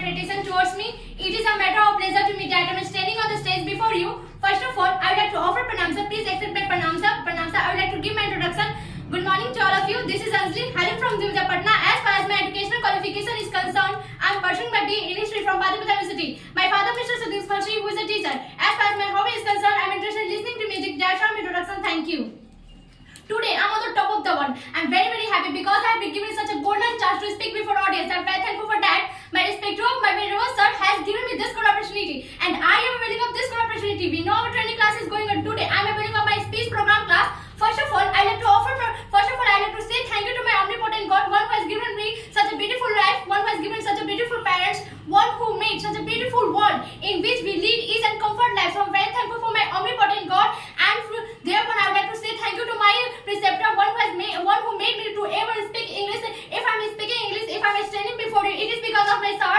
interpretation towards me. It is a matter of pleasure to me that I am standing on the stage before you. First of all, I would like to offer pranam sir. Please accept my pranam sir. Pranam sir, I would like to give my introduction. Good morning to all of you. This is Anjali, hailing from Divya Patna. As far as my educational qualification is concerned, I am pursuing my BA in History from Padipata University. My father, Mr. Satish Farshi, who is a teacher. As far as my hobby is concerned, I am interested in listening to music. That's my introduction. Thank you. Today, I am on the top of the world. I am very happy because I have been given such a golden chance to speak before audience. I am very thankful for that. My respected my very sir has given me this good opportunity, and I am availing of this good opportunity. We know our training class is going on today. I am availing of my speech program class. First of all, I like to say thank you to my omnipotent God, one who has given me such a beautiful life, one who has given such a beautiful parents, one who made such a beautiful world in which we lead ease and comfort life. So I am very thankful for my omnipotent God, and therefore I would like to say thank you to my preceptor, one who made me to able to speak English. If I am speaking English, if I am standing before you, it is because of my sir.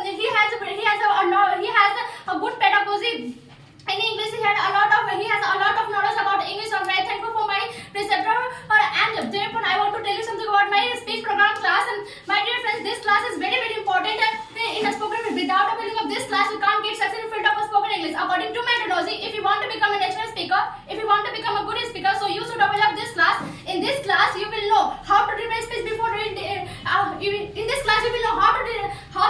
He has a good pedagogy. In English, he has a lot of knowledge about English. So I'm very thankful for my preceptor, and therefore I want to tell you something about my speech program class. And my dear friends, this class is very important. In a spoken, without availing of this class, you can't get success in field of spoken English. According to methodology, if you want to become a national speaker, if you want to become a good speaker, so you should avail of this class. In this class, you will know how to deliver speech before in this class you will know how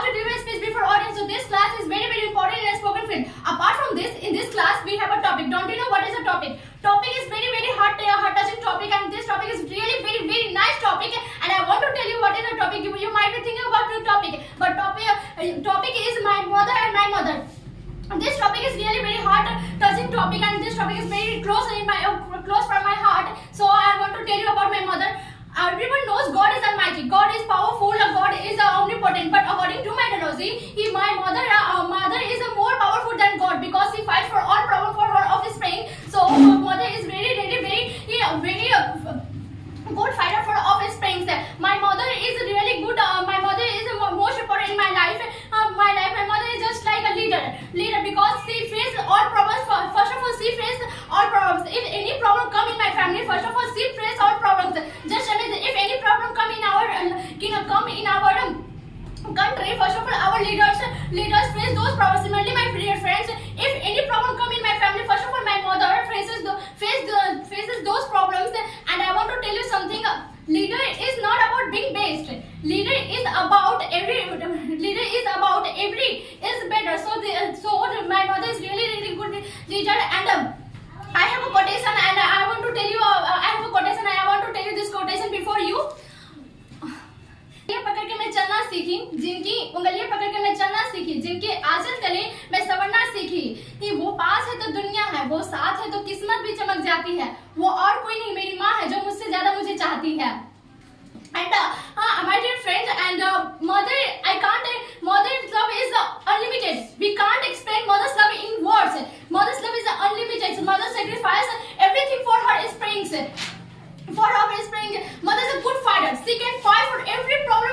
to deliver speech before audience. So this class is very important in a spoken field. Apart from this, in this class we have a topic. Don't you know what is a topic? Topic is very heart touching topic, and this topic is really very nice topic. And I want to tell you what is a topic. You might be thinking about the topic, but topic is my mother and my mother. This topic is really very heart touching topic, and this topic is very close from my heart. So I want to tell you about my mother. Everyone knows God is almighty, God is powerful, God is omnipotent. But according to methodology, my mother is more powerful than God, because she fights for all problems for her offspring. So her mother is very good fighter for offspring. My mother is really good. My mother is most important in my life. My mother is just like a leader because she faces all problems. First of all, she faces all problems. If any problem come in my family, first of all, she faces all problems. Just imagine if any problem come in our country, first of all, our leaders face those problems. Similarly, my dear friends, if any problem come in my family, first of all, my mother faces those problems. And I want to tell you something. Leader is not about being best. Leader is about every is better. So my mother is really good leader. And I have a quotation, and I want to tell you. I have a quotation, and I want to tell you this quotation before you. पकड़ के मैं चलना सीखी, जिनकी उंगलियां पकड़ के मैं चलना सीखी, जिनके आंचल तले मैं संवरना सीखी। कि वो पास है तो दुनिया है, वो साथ है तो किस्मत भी चमक जाती है। वो और कोई नहीं, मेरी माँ है जो मुझसे ज्यादा मुझे चाहती है। And my dear friends, and mother's love is unlimited. We can't explain mother's love in words. Mother's love is unlimited. So mother sacrifices everything for her springs. For her spring, mother is a good fighter. She can fight for every problem